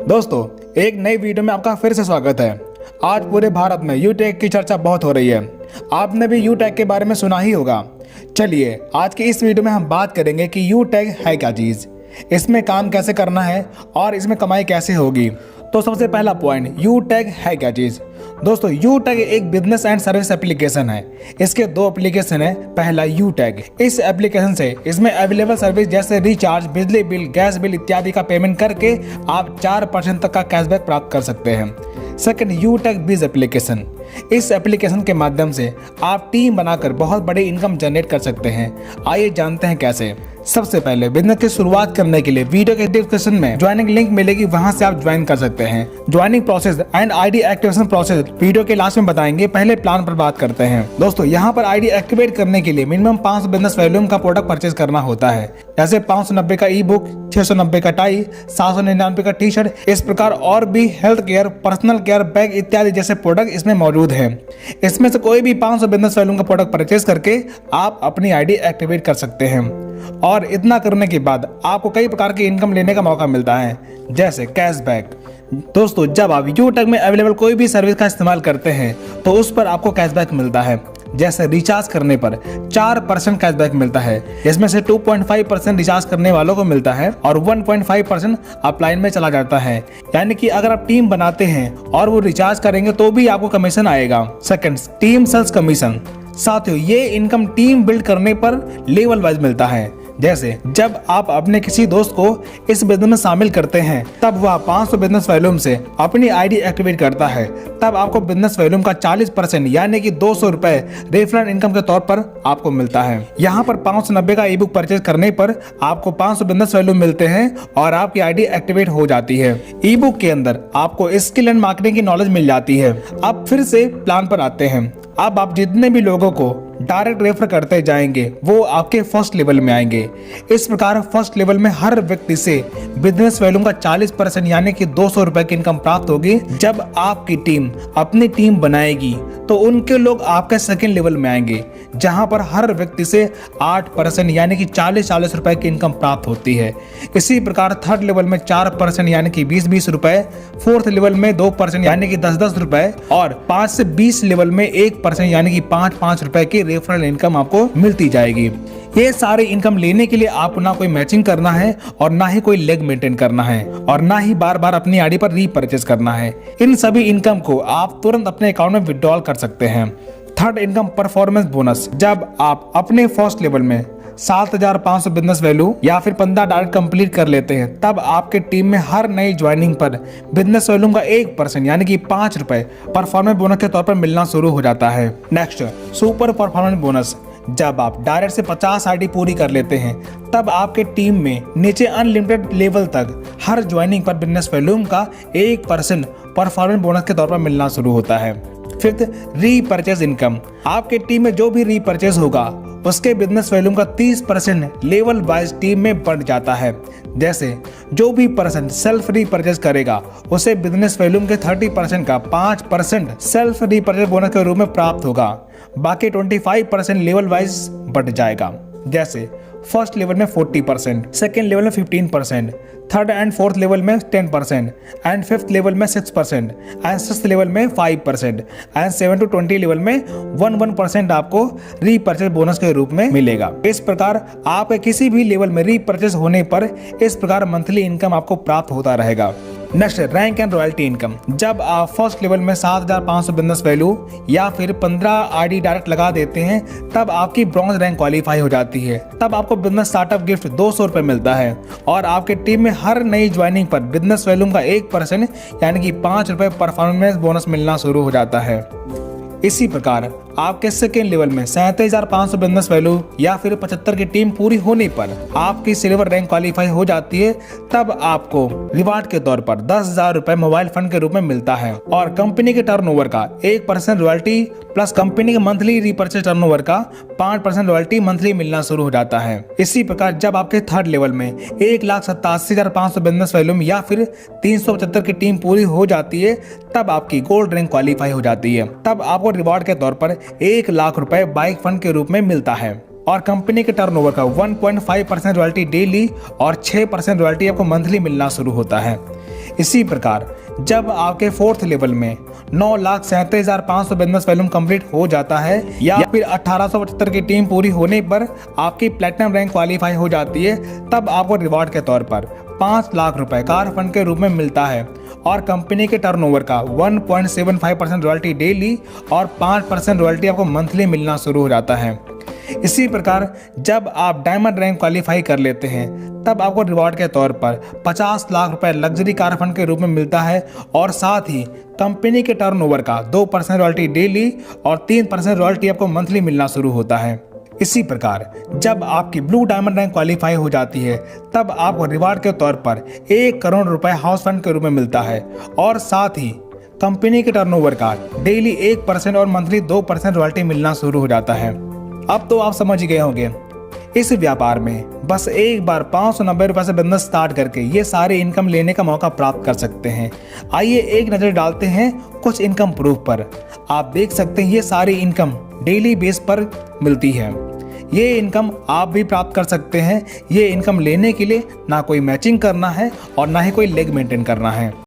दोस्तों, एक नई वीडियो में आपका फिर से स्वागत है। आज पूरे भारत में यूटेक की चर्चा बहुत हो रही है। आपने भी यूटेक के बारे में सुना ही होगा। चलिए आज की इस वीडियो में हम बात करेंगे कि यूटेक है क्या चीज़, इसमें काम कैसे करना है और इसमें कमाई कैसे होगी। तो सबसे पहला पॉइंट, यूटेक है क्या चीज़। दोस्तों, यूटेक एक बिजनेस एंड सर्विस एप्लीकेशन है। इसके दो एप्लीकेशन है। पहला यूटेक, इस एप्लीकेशन से इसमें अवेलेबल सर्विस जैसे रिचार्ज, बिजली बिल, गैस बिल इत्यादि का पेमेंट करके आप 4% तक का कैशबैक प्राप्त कर सकते हैं। सेकंड, यूटेक बीज एप्लीकेशन, इस एप्लीकेशन के माध्यम से आप टीम बनाकर बहुत बड़ी इनकम जनरेट कर सकते हैं। आइए जानते हैं कैसे। सबसे पहले बिजनेस की शुरुआत करने के लिए वीडियो के डिस्क्रिप्शन में ज्वाइनिंग लिंक मिलेगी, वहां से आप ज्वाइन कर सकते हैं। Joining process and ID activation process video के लास्ट में बताएंगे। पहले प्लान पर बात करते हैं। दोस्तों, यहाँ पर आईडी एक्टिवेट करने के लिए मिनिमम 500 बिजनेस वॉल्यूम का प्रोडक्ट परचेज करना होता है, जैसे 590 का ई बुक, 690 का टाई, 799 का टी शर्ट। इस प्रकार और भी health care, personal care, bag इत्यादि जैसे प्रोडक्ट इसमें मौजूद है। इसमें से कोई भी 500 बिजनेस वॉल्यूम का प्रोडक्ट परचेज करके आप अपनी आईडी एक्टिवेट कर सकते हैं। और इतना करने के बाद आपको कई प्रकार की इनकम लेने का मौका मिलता है, जैसे कैशबैक। दोस्तों, जब आप यूटेक में अवेलेबल कोई भी सर्विस का इस्तेमाल करते हैं तो उस पर आपको कैशबैक मिलता है। जैसे रिचार्ज करने पर 4% कैशबैक मिलता है, इसमें से 2.5% रिचार्ज करने वालों को मिलता है और 1.5% अपलाइन में चला जाता है। यानी कि अगर आप टीम बनाते हैं और वो रिचार्ज करेंगे तो भी आपको कमीशन आएगा। Second, team sales commission. साथियों, ये इनकम टीम बिल्ड करने पर लेवल वाइज मिलता है। जैसे जब आप अपने किसी दोस्त को इस बिजनेस में शामिल करते हैं तब वह 500 बिजनेस वॉल्यूम से अपनी आईडी एक्टिवेट करता है, तब आपको बिजनेस वॉल्यूम का 40% यानी कि 200 रुपए रेफरल इनकम के तौर पर आपको मिलता है। यहाँ पर 590 का ई बुक परचेज करने पर आपको 500 बिजनेस वॉल्यूम मिलते हैं और आपकी आईडी एक्टिवेट हो जाती है। ई बुक के अंदर आपको स्किल एंड मार्केटिंग की नॉलेज मिल जाती है। अब फिर से प्लान पर आते हैं। अब आप जितने भी लोगों को डायरेक्ट रेफर करते जाएंगे वो आपके फर्स्ट लेवल में आएंगे। इस प्रकार फर्स्ट लेवल में हर व्यक्ति से बिजनेस वॉल्यूम का 40% यानी कि 200 रुपए की इनकम प्राप्त होगी। जब आपकी टीम अपनी टीम बनाएगी तो उनके लोग आपके सेकंड लेवल में आएंगे, जहां पर हर व्यक्ति से 8% यानी कि 40 रुपए की इनकम प्राप्त होती है। इसी प्रकार थर्ड लेवल में 4% यानी कि 20 रुपए, फोर्थ लेवल में 2% यानी कि 10 रुपए और 5 से 20 लेवल में 1% यानी कि 5 रुपए की रेफरल इनकम आपको मिलती जाएगी। ये सारे इनकम लेने के लिए आपको ना कोई मैचिंग करना है और ना ही कोई लेग मेंटेन करना है और ना ही बार बार अपनी आईडी पर रीपरचेज करना है। इन सभी इनकम को आप तुरंत अपने अकाउंट में विड्रॉल कर सकते हैं। Third income, performance bonus. जब आप अपने फर्स्ट लेवल में 7,500 बिजनेस वैल्यू या फिर 15 डायरेक्ट कंप्लीट कर लेते हैं तब आपके टीम में हर नई ज्वाइनिंग पर बिजनेस वैल्यू का 1% यानी कि 5 रुपए परफॉर्मेंस बोनस के तौर पर मिलना शुरू हो जाता है। Next, super performance bonus. जब आप डायरेक्ट से 50 आईडी पूरी कर लेते हैं तब आपके टीम में नीचे अनलिमिटेड लेवल तक हर ज्वाइनिंग पर बिजनेस वैल्यूम का 1% परफॉर्मेंस बोनस के तौर पर मिलना शुरू होता है। Fifth, repurchase income. आपके टीम में जो भी रीपरचेज होगा उसके बिजनेस वैल्यूम का 30% लेवल वाइज टीम में बढ़ जाता है। जैसे जो भी पर्सन सेल्फ रीपरचेज करेगा उसे बिजनेस वैल्यूम के 30% का 5% सेल्फ रीपरचेज बोनस के रूप में प्राप्त होगा। बाकी 25% लेवल वाइज बढ़ जाएगा। जैसे फर्स्ट लेवल में 40%, सेकेंड लेवल में 15%, थर्ड एंड फोर्थ लेवल में 10% एंड फिफ्थ लेवल में 6% एंड सिक्स्थ लेवल में 5% एंड 7 to 20 लेवल में 1% आपको रीपरचेज बोनस के रूप में मिलेगा। इस प्रकार आपके किसी भी लेवल में रीपरचेज होने पर इस प्रकार मंथली इनकम आपको प्राप्त होता रहेगा। Next, rank and royalty income. जब आप फर्स्ट लेवल में 7,500 बिजनेस वैल्यू या फिर 15 आईडी डायरेक्ट लगा देते हैं तब आपकी ब्रॉन्ज रैंक क्वालिफाई हो जाती है। तब आपको बिजनेस स्टार्टअप गिफ्ट 200 रुपए मिलता है और आपके टीम में हर नई ज्वाइनिंग पर बिजनेस वैल्यूम का 1% यानी कि 5 रुपए परफॉर्मेंस बोनस मिलना शुरू हो जाता है। इसी प्रकार आपके सेकेंड लेवल में 37,500 बिजनेस वैल्यू या फिर 75 की टीम पूरी होने पर आपकी सिल्वर रैंक क्वालिफाई हो जाती है। तब आपको रिवार्ड के तौर पर 10,000 रुपए मोबाइल फंड के रूप में मिलता है और कंपनी के टर्नओवर का 1% रॉयल्टी प्लस कंपनी के मंथली रीपरचेज टर्नओवर का 5% रॉयल्टी मंथली मिलना शुरू हो जाता है। इसी प्रकार जब आपके थर्ड लेवल में 1,87,500 बिजनेस वैल्यूम या फिर 375 की टीम पूरी हो जाती है तब आपकी गोल्ड रैंक क्वालिफाई हो जाती है। तब आपको रिवार्ड के तौर पर 1 लाख रुपए बाइक फंड के रूप में मिलता है। और कंपनी के टर्नओवर का 1.5% रॉयल्टी डेली और 6% रॉयल्टी आपको मंथली मिलना शुरू होता है। इसी प्रकार जब आपके 4th लेवल में 9,37,500 बिजनेस वॉल्यूम कंप्लीट हो जाता है या फिर 1875 की टीम पूरी होने पर आपकी प्लेटिनम रैंक क्वालिफाई हो जाती है, तब आपको रिवॉर्ड के तौर पर 5 लाख रुपए कार फंड के रूप में मिलता है और कंपनी के टर्नओवर का 1.75% रॉयल्टी डेली और 5% रॉयल्टी आपको मंथली मिलना शुरू हो जाता है। इसी प्रकार जब आप डायमंड रैंक क्वालिफाई कर लेते हैं तब आपको रिवॉर्ड के तौर पर 50 लाख रुपए लग्जरी कार फंड के रूप में मिलता है और साथ ही कंपनी के टर्नओवर का 2% रॉयल्टी डेली और 3% रॉयल्टी आपको मंथली मिलना शुरू होता है। इसी प्रकार जब आपकी ब्लू डायमंड रैंक क्वालिफाई हो जाती है तब आपको रिवॉर्ड के तौर पर 1 करोड़ रुपए हाउस फंड के रूप में मिलता है और साथ ही कंपनी के टर्नओवर का डेली 1% और मंथली 2% रॉयल्टी मिलना शुरू हो जाता है। अब तो आप समझ गए होंगे, इस व्यापार में बस एक बार 590 रुपए से बिजनेस स्टार्ट करके ये सारे इनकम लेने का मौका प्राप्त कर सकते हैं। आइए एक नज़र डालते हैं कुछ इनकम प्रूफ पर। आप देख सकते हैं ये सारी इनकम डेली बेस पर मिलती है। ये इनकम आप भी प्राप्त कर सकते हैं। ये इनकम लेने के लिए ना कोई मैचिंग करना है और ना ही कोई लेग मेंटेन करना है।